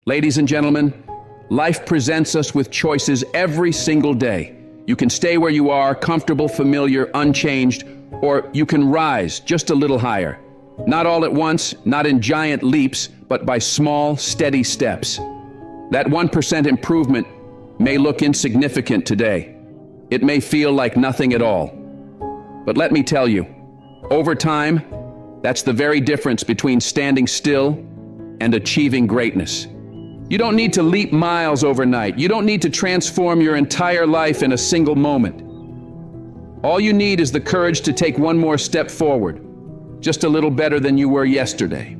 Ladies and gentlemen, life presents us with choices every single day. You can stay where you are, comfortable, familiar, unchanged, or you can rise just a little higher. Not all at once, not in giant leaps, but by small, steady steps. That 1% improvement may look insignificant today. It may feel like nothing at all. But let me tell you, over time, that's the very difference between standing still and achieving greatness. You don't need to leap miles overnight. You don't need to transform your entire life in a single moment. All you need is the courage to take one more step forward, just a little better than you were yesterday.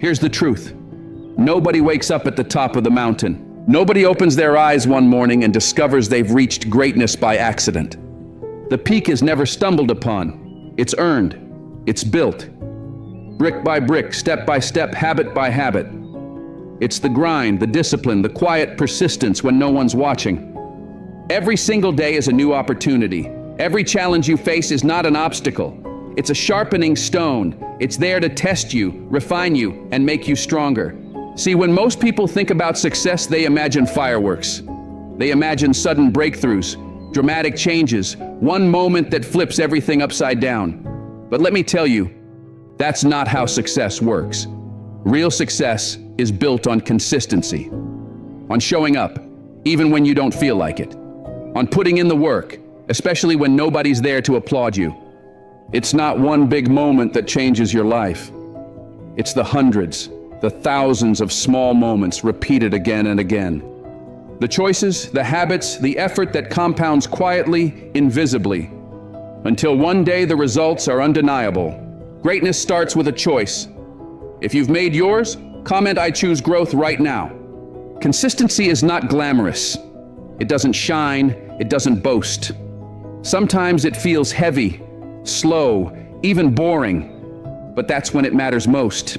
Here's the truth. Nobody wakes up at the top of the mountain. Nobody opens their eyes one morning and discovers they've reached greatness by accident. The peak is never stumbled upon. It's earned. It's built. Brick by brick, step by step, habit by habit. It's the grind, the discipline, the quiet persistence when no one's watching. Every single day is a new opportunity. Every challenge you face is not an obstacle. It's a sharpening stone. It's there to test you, refine you, and make you stronger. See, when most people think about success, they imagine fireworks. They imagine sudden breakthroughs, dramatic changes, one moment that flips everything upside down. But let me tell you, that's not how success works. Real success is built on consistency, on showing up, even when you don't feel like it, on putting in the work, especially when nobody's there to applaud you. It's not one big moment that changes your life. It's the hundreds, the thousands of small moments repeated again and again. The choices, the habits, the effort that compounds quietly, invisibly, until one day the results are undeniable. Greatness starts with a choice. If you've made yours, comment "I choose growth" right now. Consistency is not glamorous. It doesn't shine, it doesn't boast. Sometimes it feels heavy, slow, even boring, but that's when it matters most.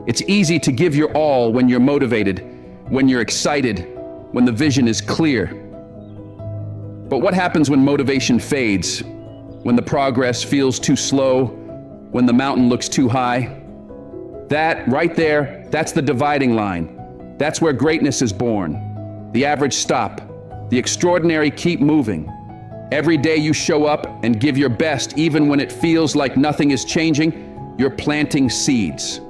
It's easy to give your all when you're motivated, when you're excited, when the vision is clear. But what happens when motivation fades? When the progress feels too slow? When the mountain looks too high? That, right there, that's the dividing line. That's where greatness is born. The average stop. The extraordinary keep moving. Every day you show up and give your best, even when it feels like nothing is changing, you're planting seeds.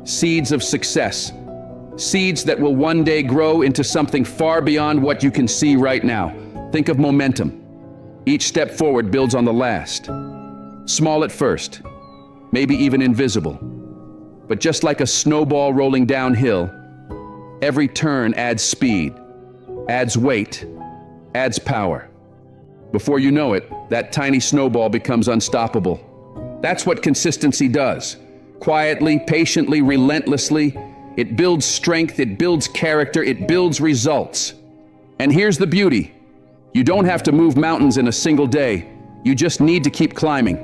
Seeds of success. Seeds that will one day grow into something far beyond what you can see right now. Think of momentum. Each step forward builds on the last. Small at first, maybe even invisible. But just like a snowball rolling downhill, every turn adds speed, adds weight, adds power. Before you know it, that tiny snowball becomes unstoppable. That's what consistency does. Quietly, patiently, relentlessly, it builds strength, it builds character, it builds results. And here's the beauty. You don't have to move mountains in a single day. You just need to keep climbing.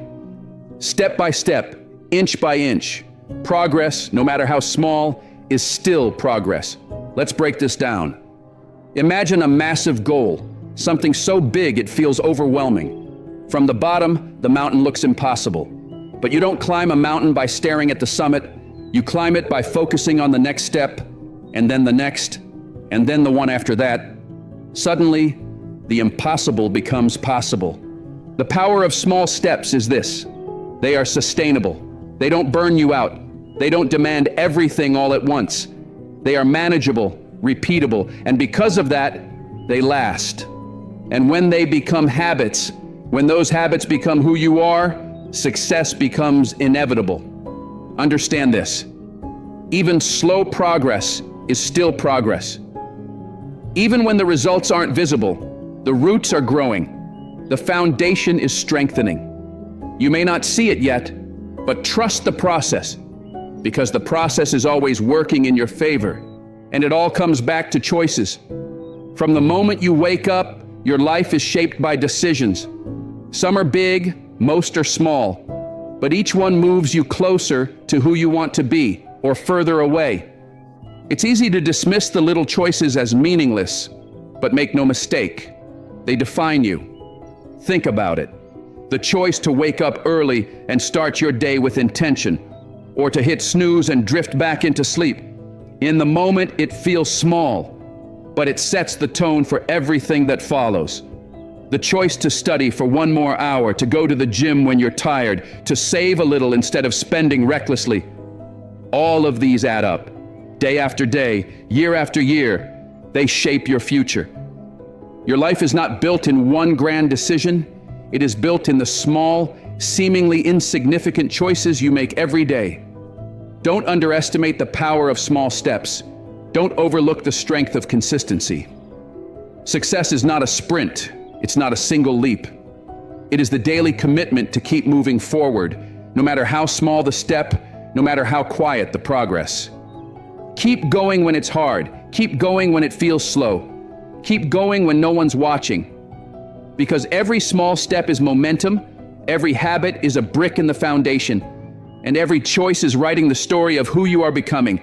Step by step, inch by inch. Progress, no matter how small, is still progress. Let's break this down. Imagine a massive goal, something so big it feels overwhelming. From the bottom, the mountain looks impossible. But you don't climb a mountain by staring at the summit. You climb it by focusing on the next step, and then the next, and then the one after that. Suddenly, the impossible becomes possible. The power of small steps is this. They are sustainable. They don't burn you out. They don't demand everything all at once. They are manageable, repeatable, and because of that, they last. And when they become habits, when those habits become who you are, success becomes inevitable. Understand this. Even slow progress is still progress. Even when the results aren't visible, the roots are growing. The foundation is strengthening. You may not see it yet, but trust the process, because the process is always working in your favor, and it all comes back to choices. From the moment you wake up, your life is shaped by decisions. Some are big, most are small, but each one moves you closer to who you want to be, or further away. It's easy to dismiss the little choices as meaningless, but make no mistake, they define you. Think about it. The choice to wake up early and start your day with intention, or to hit snooze and drift back into sleep. In the moment, it feels small, but it sets the tone for everything that follows. The choice to study for one more hour, to go to the gym when you're tired, to save a little instead of spending recklessly. All of these add up. Day after day, year after year, they shape your future. Your life is not built in one grand decision. It is built in the small, seemingly insignificant choices you make every day. Don't underestimate the power of small steps. Don't overlook the strength of consistency. Success is not a sprint. It's not a single leap. It is the daily commitment to keep moving forward, no matter how small the step, no matter how quiet the progress. Keep going when it's hard. Keep going when it feels slow. Keep going when no one's watching. Because every small step is momentum, every habit is a brick in the foundation, and every choice is writing the story of who you are becoming.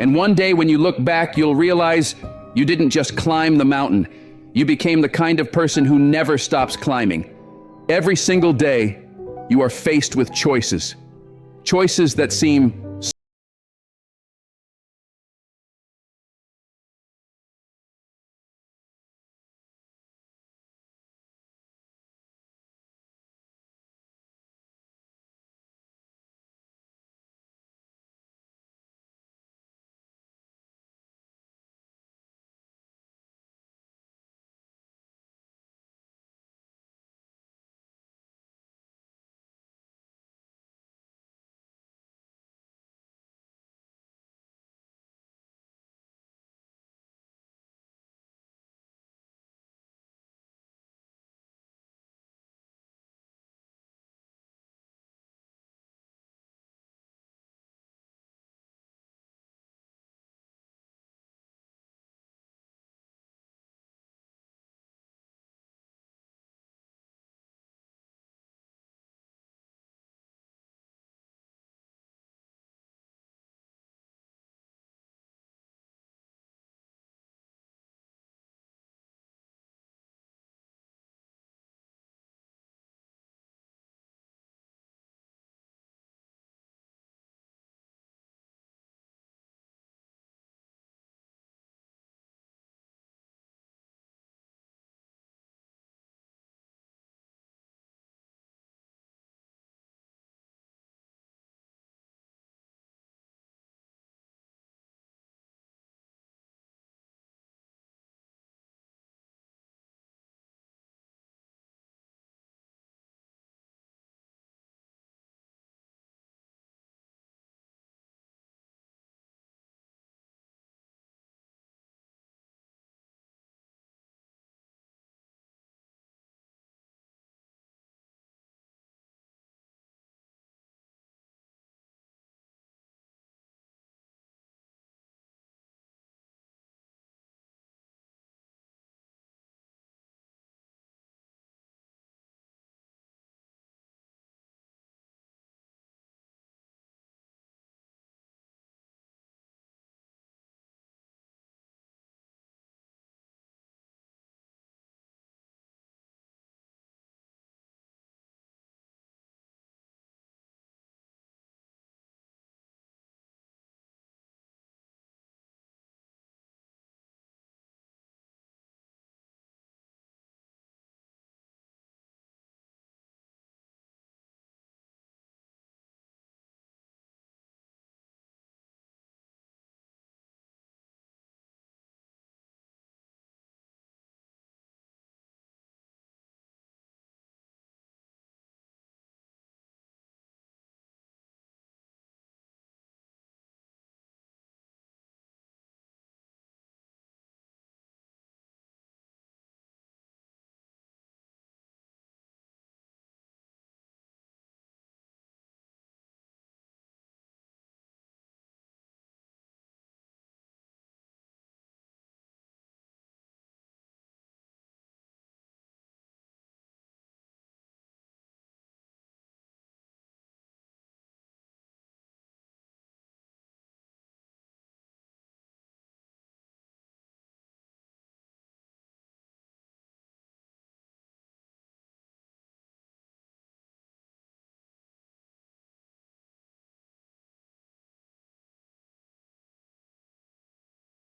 And one day when you look back, you'll realize you didn't just climb the mountain. You became the kind of person who never stops climbing. Every single day, you are faced with choices. Choices that seem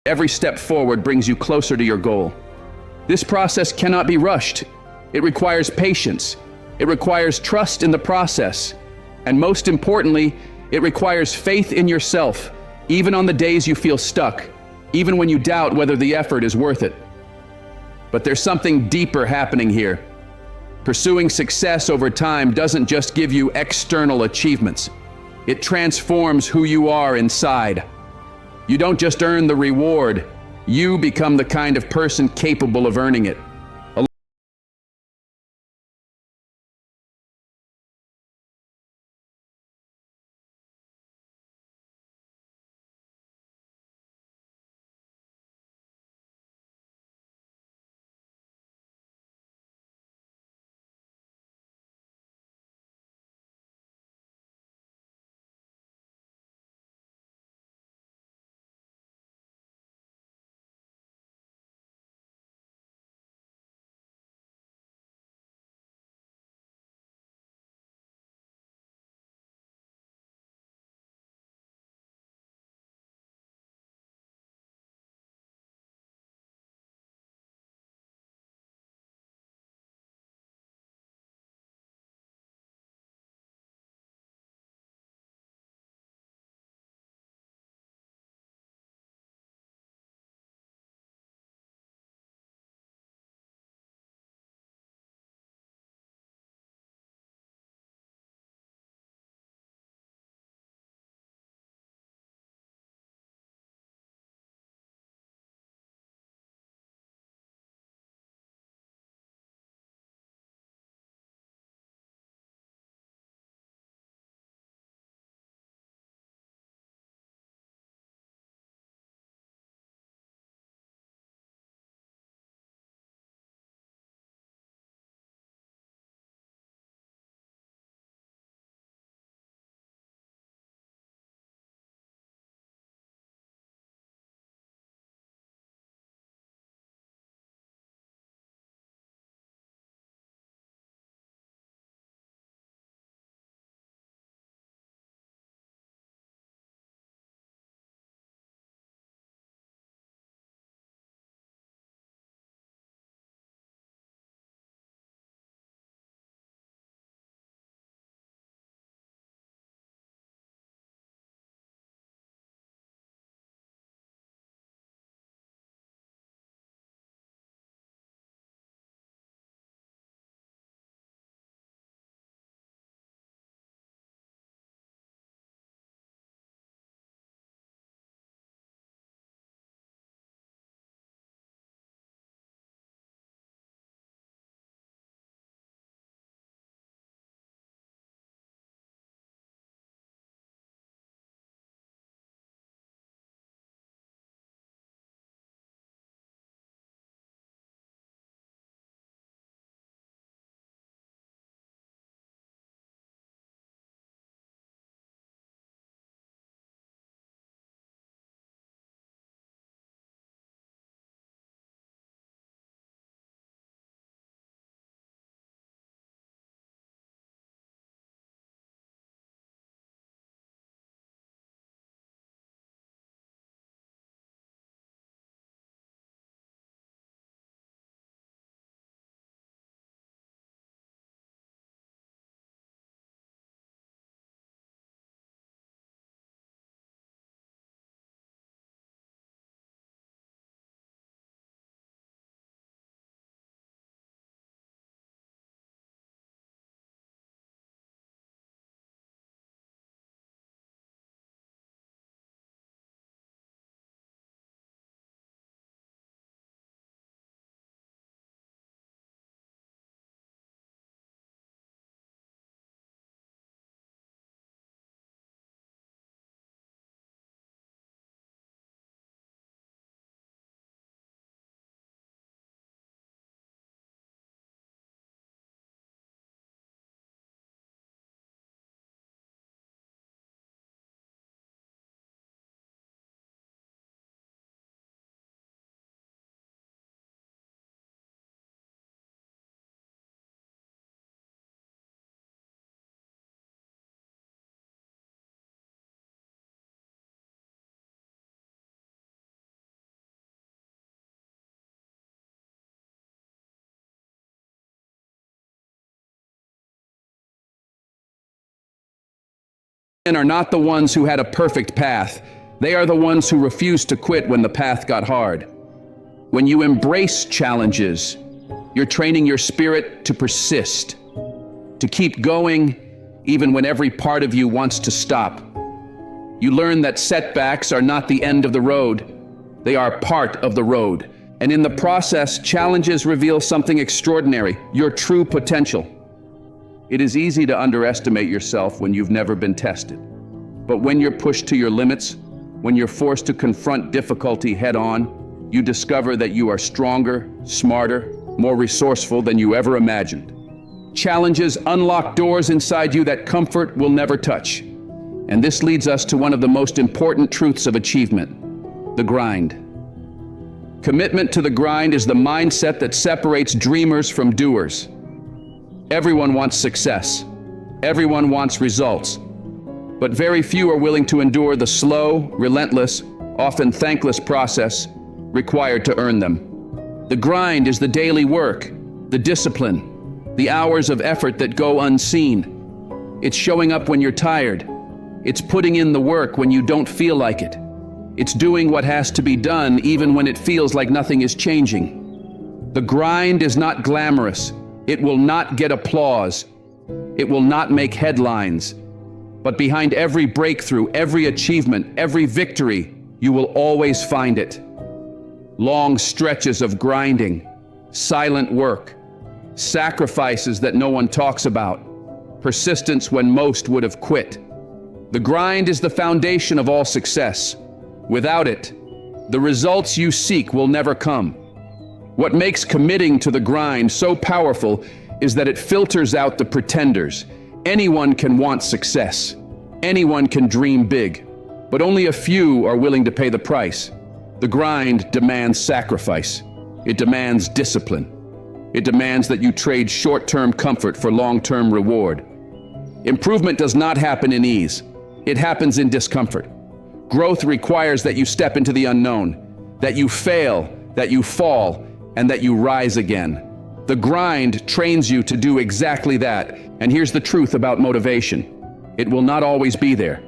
Every step forward brings you closer to your goal. This process cannot be rushed. It requires patience. It requires trust in the process. And most importantly, it requires faith in yourself, even on the days you feel stuck, even when you doubt whether the effort is worth it. But there's something deeper happening here. Pursuing success over time doesn't just give you external achievements. It transforms who you are inside. You don't just earn the reward, you become the kind of person capable of earning it. Are not the ones who had a perfect path. They are the ones who refused to quit when the path got hard. When you embrace challenges, you're training your spirit to persist, to keep going even when every part of you wants to stop. You learn that setbacks are not the end of the road. They are part of the road. And in the process, challenges reveal something extraordinary, your true potential. It is easy to underestimate yourself when you've never been tested. But when you're pushed to your limits, when you're forced to confront difficulty head-on, you discover that you are stronger, smarter, more resourceful than you ever imagined. Challenges unlock doors inside you that comfort will never touch. And this leads us to one of the most important truths of achievement: the grind. Commitment to the grind is the mindset that separates dreamers from doers. Everyone wants success. Everyone wants results. But very few are willing to endure the slow, relentless, often thankless process required to earn them. The grind is the daily work, the discipline, the hours of effort that go unseen. It's showing up when you're tired. It's putting in the work when you don't feel like it. It's doing what has to be done even when it feels like nothing is changing. The grind is not glamorous. It will not get applause. It will not make headlines. But behind every breakthrough, every achievement, every victory, you will always find it. Long stretches of grinding, silent work, sacrifices that no one talks about, persistence when most would have quit. The grind is the foundation of all success. Without it, the results you seek will never come. What makes committing to the grind so powerful is that it filters out the pretenders. Anyone can want success. Anyone can dream big. But only a few are willing to pay the price. The grind demands sacrifice. It demands discipline. It demands that you trade short-term comfort for long-term reward. Improvement does not happen in ease. It happens in discomfort. Growth requires that you step into the unknown, that you fail, that you fall, and that you rise again. The grind trains you to do exactly that. And here's the truth about motivation. It will not always be there.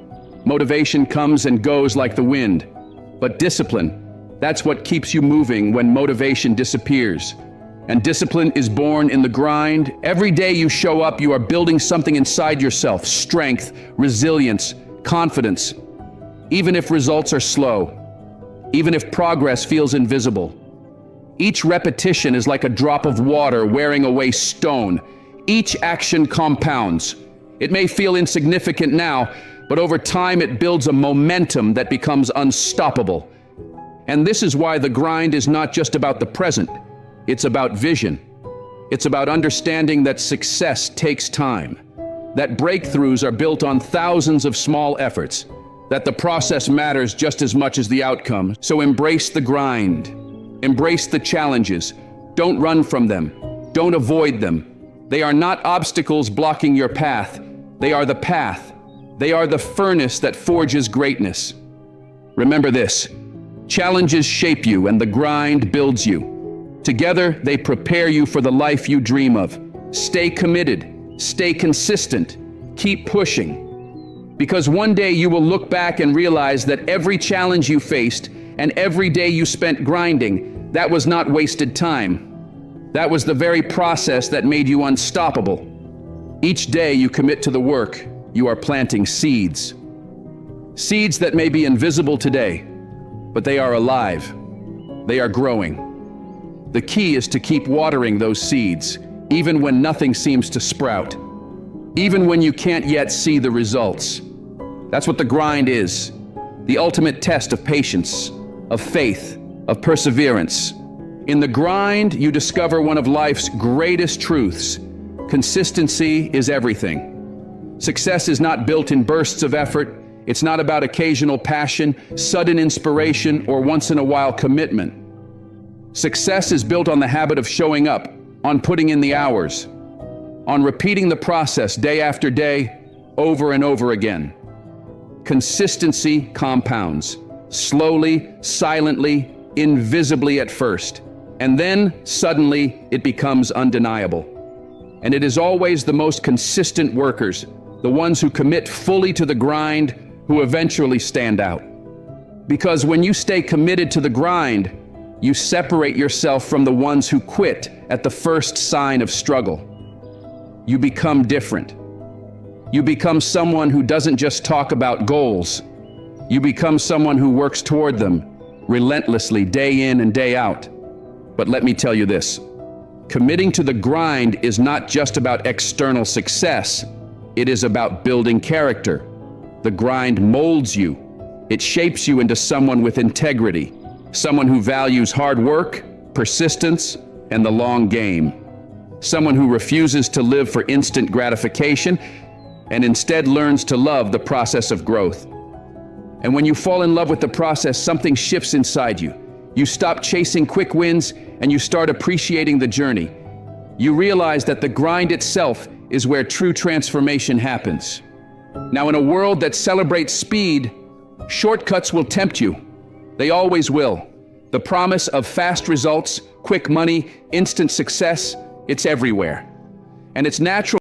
Motivation comes and goes like the wind. But discipline, that's what keeps you moving when motivation disappears. And discipline is born in the grind. Every day you show up, you are building something inside yourself: strength, resilience, confidence. Even if results are slow, even if progress feels invisible, each repetition is like a drop of water wearing away stone. Each action compounds. It may feel insignificant now, but over time it builds a momentum that becomes unstoppable. And this is why the grind is not just about the present. It's about vision. It's about understanding that success takes time, that breakthroughs are built on thousands of small efforts, that the process matters just as much as the outcome. So embrace the grind. Embrace the challenges. Don't run from them. Don't avoid them. They are not obstacles blocking your path. They are the path. They are the furnace that forges greatness. Remember this: challenges shape you and the grind builds you. Together, they prepare you for the life you dream of. Stay committed. Stay consistent. Keep pushing. Because one day you will look back and realize that every challenge you faced and every day you spent grinding, that was not wasted time. That was the very process that made you unstoppable. Each day you commit to the work, you are planting seeds. Seeds that may be invisible today, but they are alive. They are growing. The key is to keep watering those seeds, even when nothing seems to sprout, even when you can't yet see the results. That's what the grind is, the ultimate test of patience, of faith, of perseverance. In the grind, you discover one of life's greatest truths: consistency is everything. Success is not built in bursts of effort. It's not about occasional passion, sudden inspiration, or once-in-a-while commitment. Success is built on the habit of showing up, on putting in the hours, on repeating the process day after day, over and over again. Consistency compounds, slowly, silently, invisibly at first, and then suddenly it becomes undeniable. And it is always the most consistent workers, The ones who commit fully to the grind, who eventually stand out. Because when you stay committed to the grind, you separate yourself from the ones who quit at the first sign of struggle. You become different. You become someone who doesn't just talk about goals. You become someone who works toward them relentlessly, day in and day out. But let me tell you this, committing to the grind is not just about external success. It is about building character. The grind molds you. It shapes you into someone with integrity, someone who values hard work, persistence, and the long game. Someone who refuses to live for instant gratification and instead learns to love the process of growth. And when you fall in love with the process, something shifts inside you. You stop chasing quick wins and you start appreciating the journey. You realize that the grind itself is where true transformation happens. Now, in a world that celebrates speed, shortcuts will tempt you. They always will. The promise of fast results, quick money, instant success, it's everywhere. And it's natural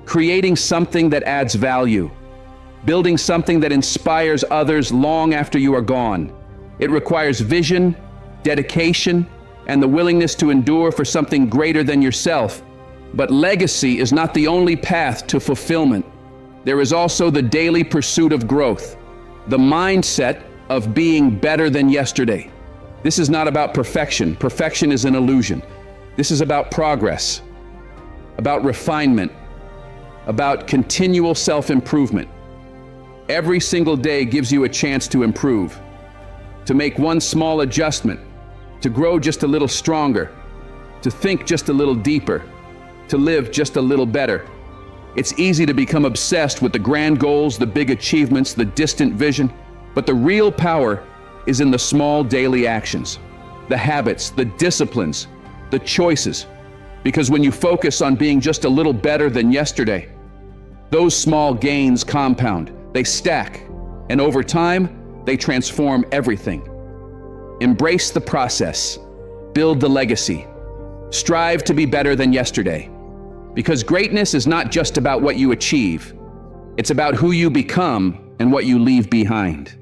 creating something that adds value, building something that inspires others long after you are gone. It requires vision, dedication, and the willingness to endure for something greater than yourself. But legacy is not the only path to fulfillment. There is also the daily pursuit of growth, the mindset of being better than yesterday. This is not about perfection. Perfection is an illusion. This is about progress, about refinement, about continual self-improvement. Every single day gives you a chance to improve, to make one small adjustment, to grow just a little stronger, to think just a little deeper, to live just a little better. It's easy to become obsessed with the grand goals, the big achievements, the distant vision, but the real power is in the small daily actions, the habits, the disciplines, the choices. Because when you focus on being just a little better than yesterday, those small gains compound, they stack, and over time, they transform everything. Embrace the process, build the legacy, strive to be better than yesterday. Because greatness is not just about what you achieve, it's about who you become and what you leave behind.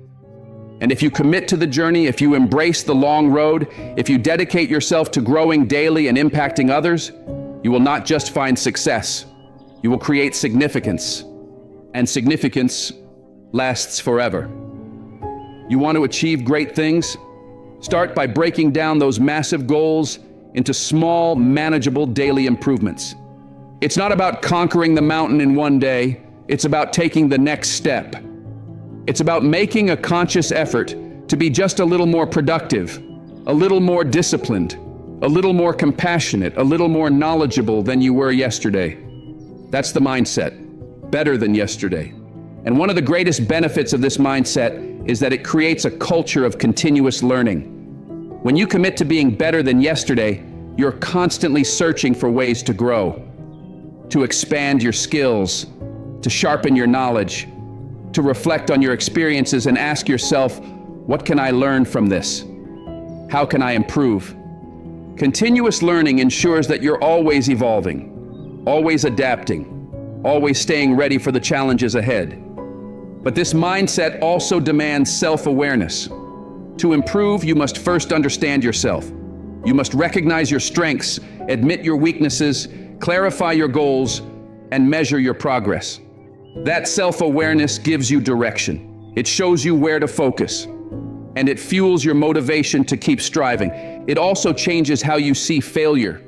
And if you commit to the journey, if you embrace the long road, if you dedicate yourself to growing daily and impacting others, you will not just find success, you will create significance. And significance lasts forever. You want to achieve great things? Start by breaking down those massive goals into small, manageable daily improvements. It's not about conquering the mountain in one day, it's about taking the next step. It's about making a conscious effort to be just a little more productive, a little more disciplined, a little more compassionate, a little more knowledgeable than you were yesterday. That's the mindset, better than yesterday. And one of the greatest benefits of this mindset is that it creates a culture of continuous learning. When you commit to being better than yesterday, you're constantly searching for ways to grow, to expand your skills, to sharpen your knowledge, to reflect on your experiences and ask yourself, what can I learn from this? How can I improve? Continuous learning ensures that you're always evolving, always adapting, always staying ready for the challenges ahead. But this mindset also demands self-awareness. To improve, you must first understand yourself. You must recognize your strengths, admit your weaknesses, clarify your goals, and measure your progress. That self-awareness gives you direction. It shows you where to focus, and it fuels your motivation to keep striving. It also changes how you see failure.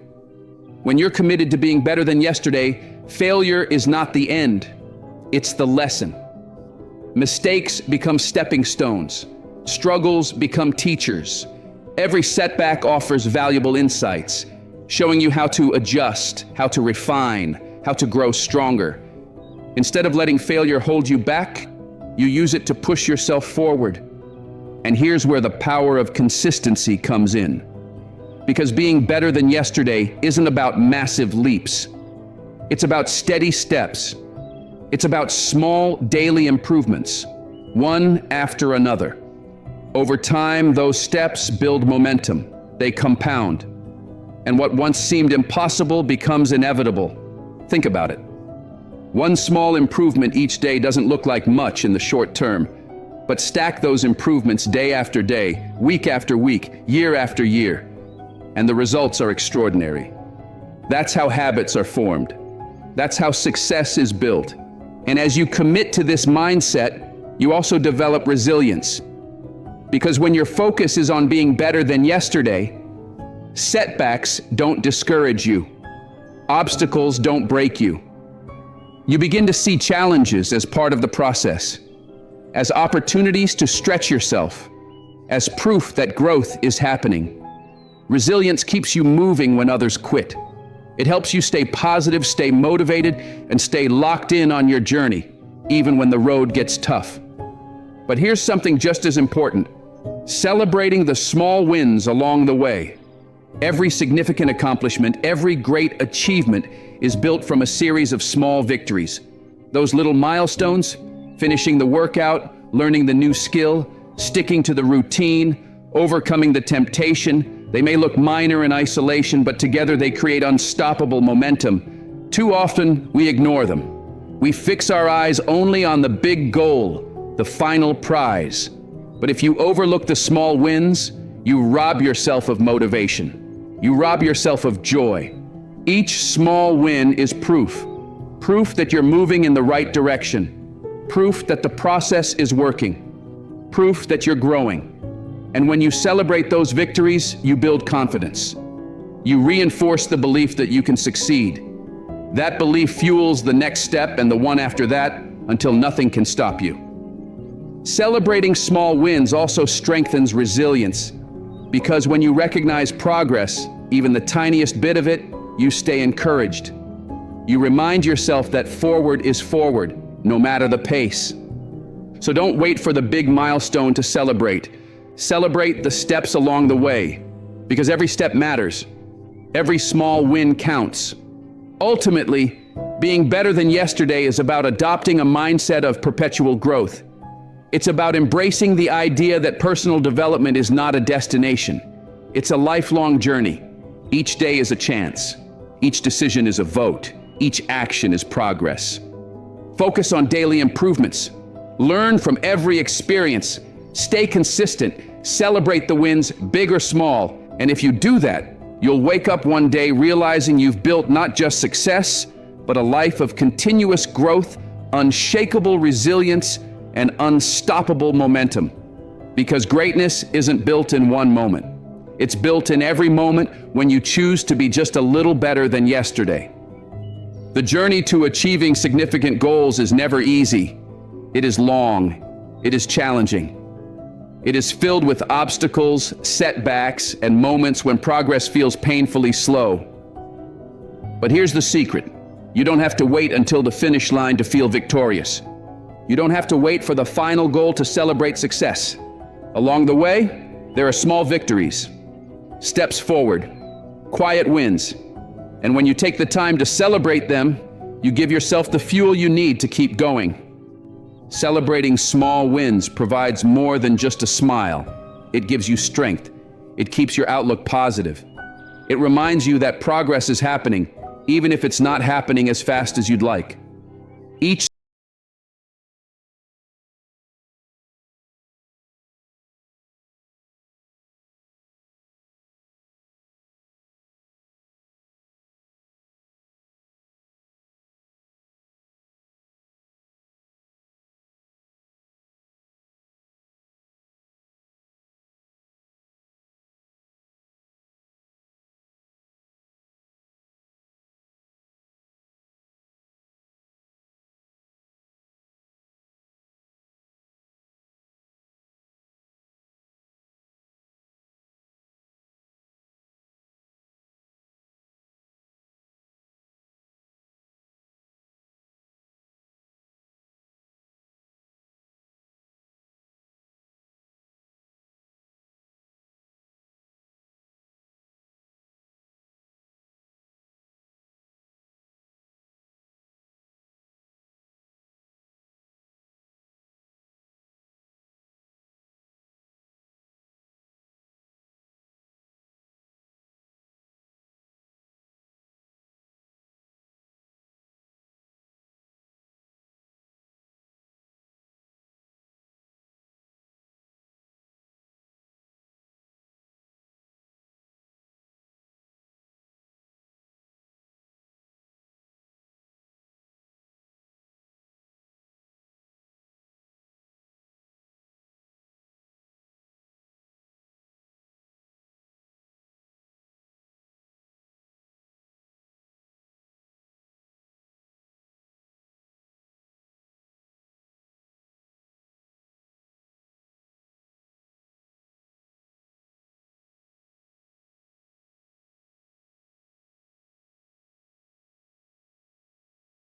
When you're committed to being better than yesterday, failure is not the end, it's the lesson. Mistakes become stepping stones. Struggles become teachers. Every setback offers valuable insights, showing you how to adjust, how to refine, how to grow stronger. Instead of letting failure hold you back, you use it to push yourself forward. And here's where the power of consistency comes in. Because being better than yesterday isn't about massive leaps. It's about steady steps. It's about small daily improvements, one after another. Over time, those steps build momentum. They compound. And what once seemed impossible becomes inevitable. Think about it. One small improvement each day doesn't look like much in the short term, but stack those improvements day after day, week after week, year after year, and the results are extraordinary. That's how habits are formed. That's how success is built. And as you commit to this mindset, you also develop resilience. Because when your focus is on being better than yesterday, setbacks don't discourage you. Obstacles don't break you. You begin to see challenges as part of the process, as opportunities to stretch yourself, as proof that growth is happening. Resilience keeps you moving when others quit. It helps you stay positive, stay motivated, and stay locked in on your journey, even when the road gets tough. But here's something just as important: celebrating the small wins along the way. Every significant accomplishment, every great achievement is built from a series of small victories. Those little milestones, finishing the workout, learning the new skill, sticking to the routine, overcoming the temptation, they may look minor in isolation, but together they create unstoppable momentum. Too often, we ignore them. We fix our eyes only on the big goal, the final prize. But if you overlook the small wins, you rob yourself of motivation. You rob yourself of joy. Each small win is proof. Proof that you're moving in the right direction. Proof that the process is working. Proof that you're growing. And when you celebrate those victories, you build confidence. You reinforce the belief that you can succeed. That belief fuels the next step and the one after that until nothing can stop you. Celebrating small wins also strengthens resilience, because when you recognize progress, even the tiniest bit of it, you stay encouraged. You remind yourself that forward is forward, no matter the pace. So don't wait for the big milestone to celebrate. Celebrate the steps along the way, because every step matters. Every small win counts. Ultimately, being better than yesterday is about adopting a mindset of perpetual growth. It's about embracing the idea that personal development is not a destination. It's a lifelong journey. Each day is a chance. Each decision is a vote. Each action is progress. Focus on daily improvements. Learn from every experience. Stay consistent. Celebrate the wins, big or small. And if you do that, you'll wake up one day realizing you've built not just success, but a life of continuous growth, unshakable resilience, and unstoppable momentum. Because greatness isn't built in one moment. It's built in every moment when you choose to be just a little better than yesterday. The journey to achieving significant goals is never easy. It is long. It is challenging. It is filled with obstacles, setbacks, and moments when progress feels painfully slow. But here's the secret. You don't have to wait until the finish line to feel victorious. You don't have to wait for the final goal to celebrate success. Along the way, there are small victories, steps forward, quiet wins. And when you take the time to celebrate them, you give yourself the fuel you need to keep going. Celebrating small wins provides more than just a smile. It gives you strength. It keeps your outlook positive. It reminds you that progress is happening, even if it's not happening as fast as you'd like. Each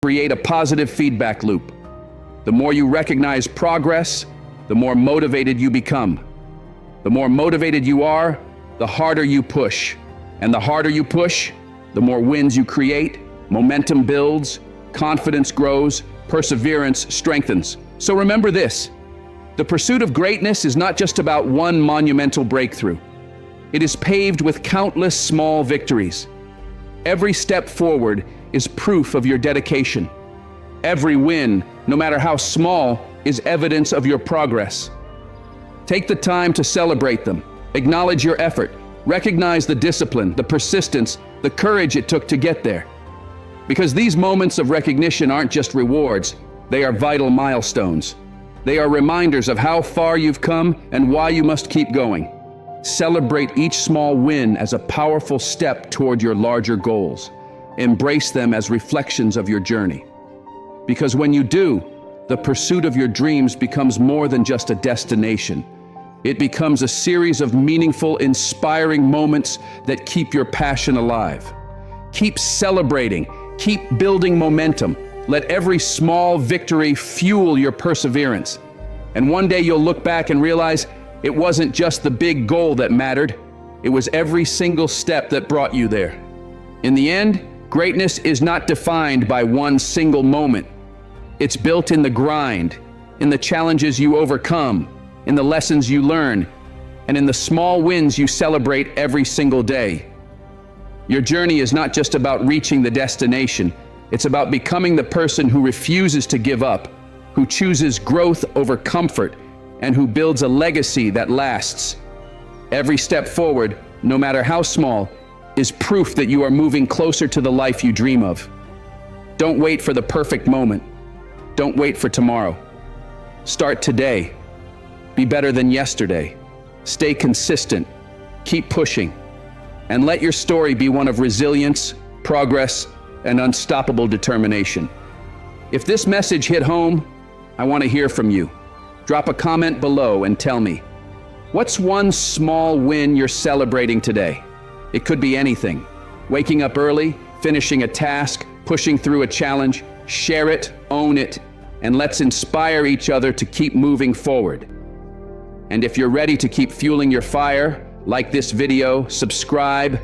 create a positive feedback loop. The more you recognize progress, the more motivated you become. The more motivated you are, the harder you push. And the harder you push, the more wins you create, momentum builds, confidence grows, perseverance strengthens. So remember this: the pursuit of greatness is not just about one monumental breakthrough. It is paved with countless small victories. Every step forward, is proof of your dedication. Every win, no matter how small, is evidence of your progress. Take the time to celebrate them. Acknowledge your effort. Recognize the discipline, the persistence, the courage it took to get there. Because these moments of recognition aren't just rewards, they are vital milestones. They are reminders of how far you've come and why you must keep going. Celebrate each small win as a powerful step toward your larger goals. Embrace them as reflections of your journey. Because when you do, the pursuit of your dreams becomes more than just a destination. It becomes a series of meaningful, inspiring moments that keep your passion alive. Keep celebrating, keep building momentum. Let every small victory fuel your perseverance. And one day you'll look back and realize it wasn't just the big goal that mattered. It was every single step that brought you there. In the end, greatness is not defined by one single moment. It's built in the grind, in the challenges you overcome, in the lessons you learn, and in the small wins you celebrate every single day. Your journey is not just about reaching the destination. It's about becoming the person who refuses to give up, who chooses growth over comfort, and who builds a legacy that lasts. Every step forward, no matter how small, is proof that you are moving closer to the life you dream of. Don't wait for the perfect moment. Don't wait for tomorrow. Start today. Be better than yesterday. Stay consistent. Keep pushing. And let your story be one of resilience, progress, and unstoppable determination. If this message hit home, I want to hear from you. Drop a comment below and tell me, what's one small win you're celebrating today? It could be anything. Waking up early, finishing a task, pushing through a challenge. Share it, own it, and let's inspire each other to keep moving forward. And if you're ready to keep fueling your fire, like this video, subscribe,